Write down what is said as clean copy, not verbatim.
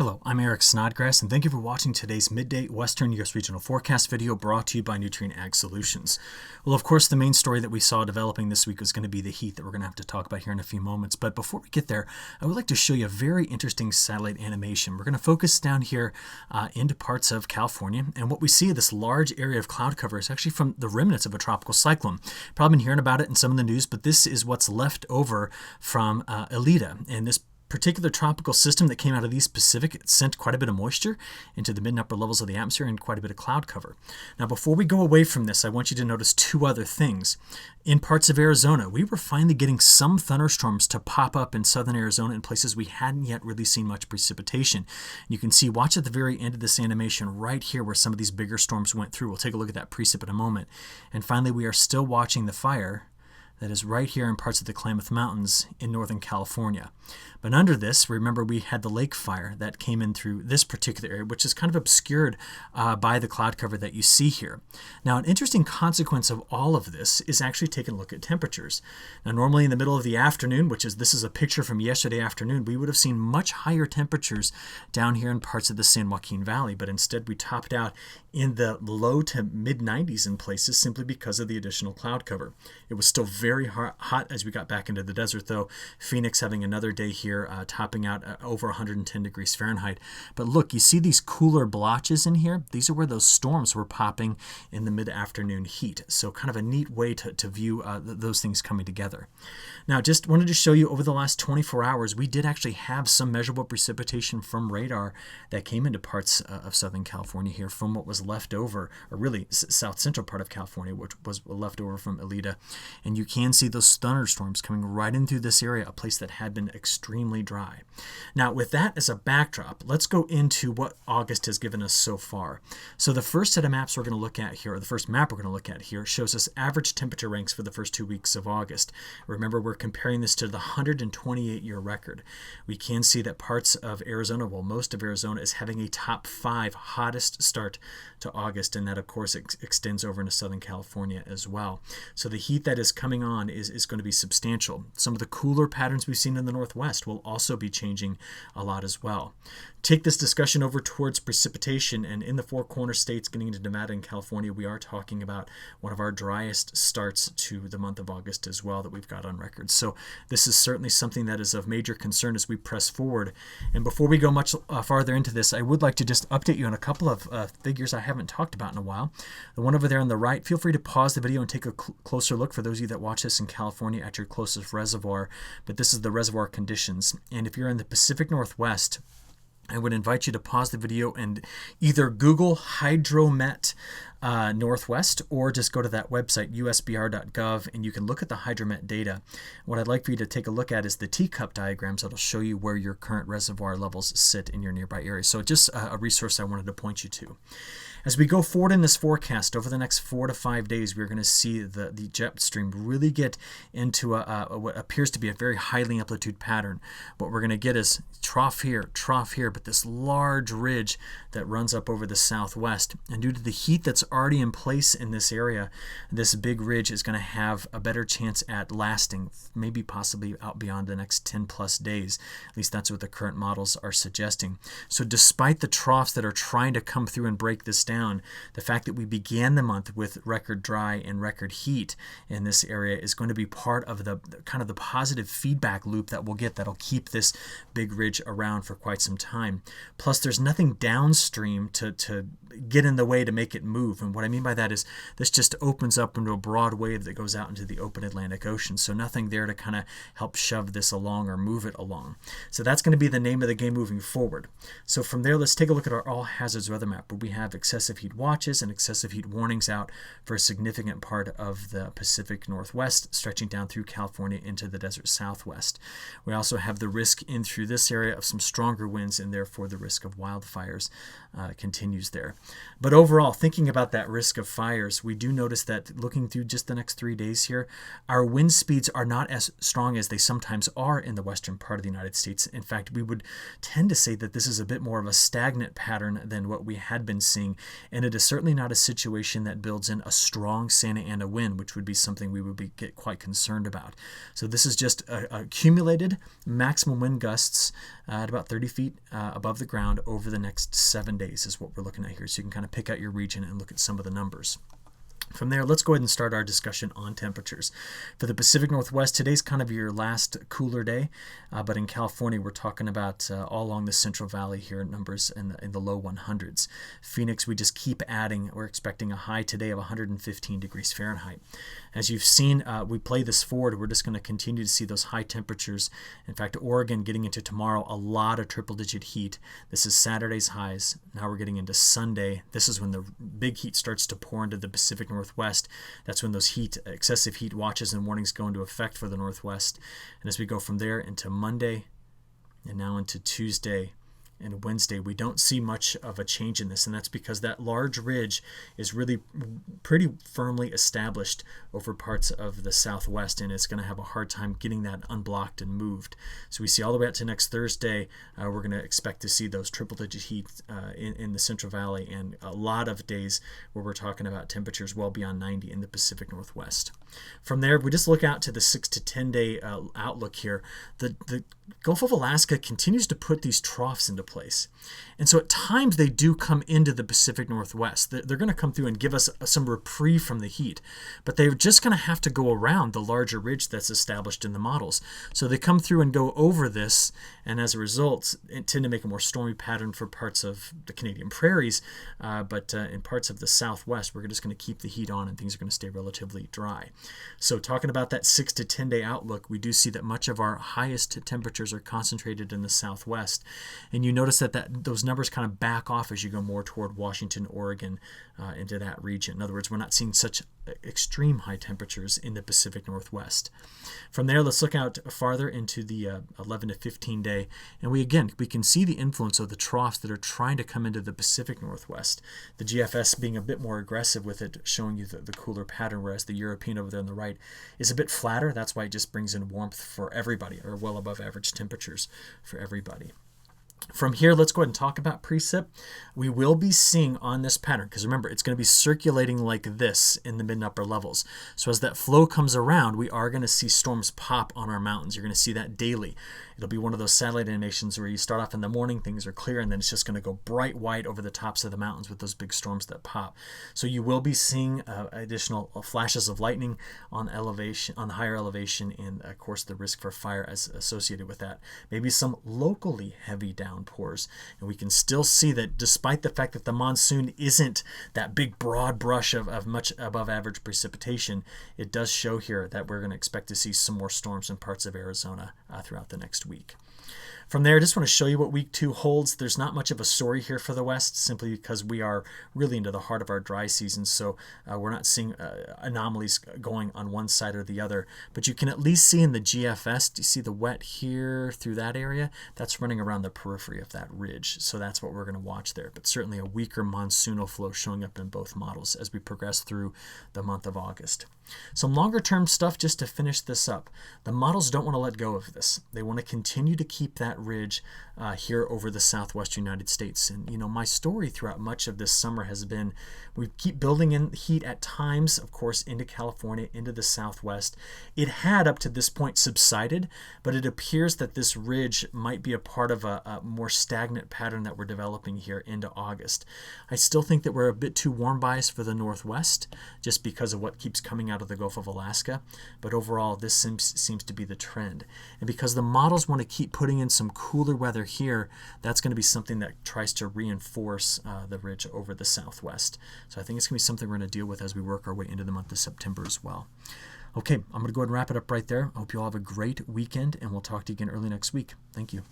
Hello, I'm Eric Snodgrass, and thank you for watching today's Midday Western U.S. Regional Forecast video brought to you by Nutrien Ag Solutions. Well, of course, the main story that we saw developing this week was going to be the heat that we're going to have to talk about here in a few moments. But before we get there, I would like to show you a very interesting satellite animation. We're going to focus down here into parts of California, and what we see, this large area of cloud cover, is actually from the remnants of a tropical cyclone. Probably been hearing about it in some of the news, but this is what's left over from Elita, and this particular tropical system that came out of the East Pacific. It sent quite a bit of moisture into the mid and upper levels of the atmosphere and quite a bit of cloud cover. Now, before we go away from this, I want you to notice two other things. In parts of Arizona, we were finally getting some thunderstorms to pop up in southern Arizona in places we hadn't yet really seen much precipitation. You can see, watch at the very end of this animation right here where some of these bigger storms went through. We'll take a look at that precip in a moment. And finally, we are still watching the fire that is right here in parts of the Klamath Mountains in Northern California. But under this, remember, we had the lake fire that came in through this particular area, which is kind of obscured by the cloud cover that you see here. Now, an interesting consequence of all of this is actually taking a look at temperatures. Now, normally in the middle of the afternoon, this is a picture from yesterday afternoon, we would have seen much higher temperatures down here in parts of the San Joaquin Valley, but instead we topped out in the low to mid 90s in places simply because of the additional cloud cover. It was still very hot as we got back into the desert, though. Phoenix having another day here, topping out over 110 degrees Fahrenheit. But look, you see these cooler blotches in here? These are where those storms were popping in the mid-afternoon heat. So kind of a neat way to view those things coming together. Now, just wanted to show you over the last 24 hours, we did actually have some measurable precipitation from radar that came into parts of Southern California here from what was left over, or really south central part of California, which was left over from Elita. And you can see those thunderstorms coming right in through this area, a place that had been extremely dry. Now, with that as a backdrop, let's go into what August has given us so far. So the first set of maps we're going to look at here, or the first map we're going to look at here, shows us average temperature ranks for the first 2 weeks of August. Remember, we're comparing this to the 128-year record. We can see that parts of Arizona, well, most of Arizona, is having a top 5 hottest start to August, and that, of course, extends over into Southern California as well. So the heat that is coming on is going to be substantial. Some of the cooler patterns we've seen in the Northwest will also be changing a lot as well. Take this discussion over towards precipitation, and in the Four Corner states, getting into Nevada and California, we are talking about one of our driest starts to the month of August as well that we've got on record. So this is certainly something that is of major concern as we press forward. And before we go much farther into this, I would like to just update you on a couple of figures I haven't talked about in a while. The one over there on the right, feel free to pause the video and take a closer look for those of you that watch this in California at your closest reservoir. But this is the reservoir conditions. And if you're in the Pacific Northwest, I would invite you to pause the video and either Google Hydromet Northwest, or just go to that website, usbr.gov, and you can look at the hydromet data. What I'd like for you to take a look at is the teacup diagrams that'll show you where your current reservoir levels sit in your nearby area. So just a resource I wanted to point you to. As we go forward in this forecast, over the next 4 to 5 days, we're going to see the jet stream really get into what appears to be a very highly amplitude pattern. What we're going to get is trough here, but this large ridge that runs up over the southwest. And due to the heat that's already in place in this area, this big ridge is going to have a better chance at lasting, maybe possibly out beyond the next 10 plus days. At least that's what the current models are suggesting. So despite the troughs that are trying to come through and break this down, the fact that we began the month with record dry and record heat in this area is going to be part of the kind of the positive feedback loop that we'll get that'll keep this big ridge around for quite some time. Plus, there's nothing downstream to get in the way to make it move. And what I mean by that is this just opens up into a broad wave that goes out into the open Atlantic Ocean. So nothing there to kind of help shove this along or move it along. So that's going to be the name of the game moving forward. So from there, let's take a look at our all hazards weather map, where we have excessive heat watches and excessive heat warnings out for a significant part of the Pacific Northwest, stretching down through California into the desert Southwest. We also have the risk in through this area of some stronger winds, and therefore the risk of wildfires continues there. But overall, thinking about that risk of fires, we do notice that looking through just the next 3 days here, our wind speeds are not as strong as they sometimes are in the western part of the United States. In fact, we would tend to say that this is a bit more of a stagnant pattern than what we had been seeing, and it is certainly not a situation that builds in a strong Santa Ana wind, which would be something we would get quite concerned about. So this is just accumulated maximum wind gusts at about 30 feet above the ground over the next 7 days is what we're looking at here. So you can kind of pick out your region and look at some of the numbers. From there, let's go ahead and start our discussion on temperatures. For the Pacific Northwest, today's kind of your last cooler day, but in California, we're talking about all along the Central Valley here, numbers in the low 100s. Phoenix, we just keep adding. We're expecting a high today of 115 degrees Fahrenheit. As you've seen, we play this forward. We're just going to continue to see those high temperatures. In fact, Oregon getting into tomorrow, a lot of triple-digit heat. This is Saturday's highs. Now we're getting into Sunday. This is when the big heat starts to pour into the Pacific Northwest. That's when those excessive heat watches and warnings go into effect for the Northwest. And as we go from there into Monday and now into Tuesday and Wednesday, we don't see much of a change in this, and that's because that large ridge is really pretty firmly established over parts of the Southwest, and it's going to have a hard time getting that unblocked and moved. So we see all the way out to next Thursday, we're going to expect to see those triple-digit heat in the Central Valley, and a lot of days where we're talking about temperatures well beyond 90 in the Pacific Northwest. From there, we just look out to the 6 to 10 day outlook here. The Gulf of Alaska continues to put these troughs into place. And so at times they do come into the Pacific Northwest. They're going to come through and give us some reprieve from the heat, but they're just going to have to go around the larger ridge that's established in the models. So they come through and go over this, and as a result, it tend to make a more stormy pattern for parts of the Canadian prairies, but in parts of the Southwest, we're just going to keep the heat on and things are going to stay relatively dry. So talking about that 6 to 10 day outlook, we do see that much of our highest temperatures are concentrated in the Southwest, and you notice that those numbers kind of back off as you go more toward Washington, Oregon, into that region. In other words, we're not seeing such extreme high temperatures in the Pacific Northwest. From there, let's look out farther into the 11 to 15 day, and we can see the influence of the troughs that are trying to come into the Pacific Northwest. The GFS being a bit more aggressive with it, showing you the cooler pattern, whereas the European over there on the right is a bit flatter. That's why it just brings in warmth for everybody, or well above average temperatures for everybody. From here, let's go ahead and talk about precip. We will be seeing on this pattern, because remember, it's going to be circulating like this in the mid and upper levels. So as that flow comes around, we are going to see storms pop on our mountains. You're going to see that daily. It'll be one of those satellite animations where you start off in the morning, things are clear, and then it's just going to go bright white over the tops of the mountains with those big storms that pop. So you will be seeing additional flashes of lightning on elevation, on the higher elevation, and of course the risk for fire as associated with that. Maybe some locally heavy downpours, and we can still see that despite the fact that the monsoon isn't that big broad brush of much above average precipitation, it does show here that we're going to expect to see some more storms in parts of Arizona throughout the next week. From there, I just want to show you what week 2 holds. There's not much of a story here for the West, simply because we are really into the heart of our dry season, so we're not seeing anomalies going on one side or the other. But you can at least see in the GFS, do you see the wet here through that area? That's running around the periphery of that ridge, so that's what we're going to watch there. But certainly a weaker monsoonal flow showing up in both models as we progress through the month of August. Some longer term stuff just to finish this up. The models don't want to let go of this. They want to continue to keep that ridge here over the southwestern United States. And you know, my story throughout much of this summer has been we keep building in heat at times, of course, into California, into the southwest. It had up to this point subsided, but it appears that this ridge might be a part of a more stagnant pattern that we're developing here into August. I still think that we're a bit too warm biased for the northwest just because of what keeps coming out of the Gulf of Alaska, but overall this seems to be the trend. And because the models want to keep putting in some cooler weather here, that's going to be something that tries to reinforce the ridge over the southwest. So I think it's going to be something we're going to deal with as we work our way into the month of September as well. Okay, I'm going to go ahead and wrap it up right there. I hope you all have a great weekend, and we'll talk to you again early next week. Thank you.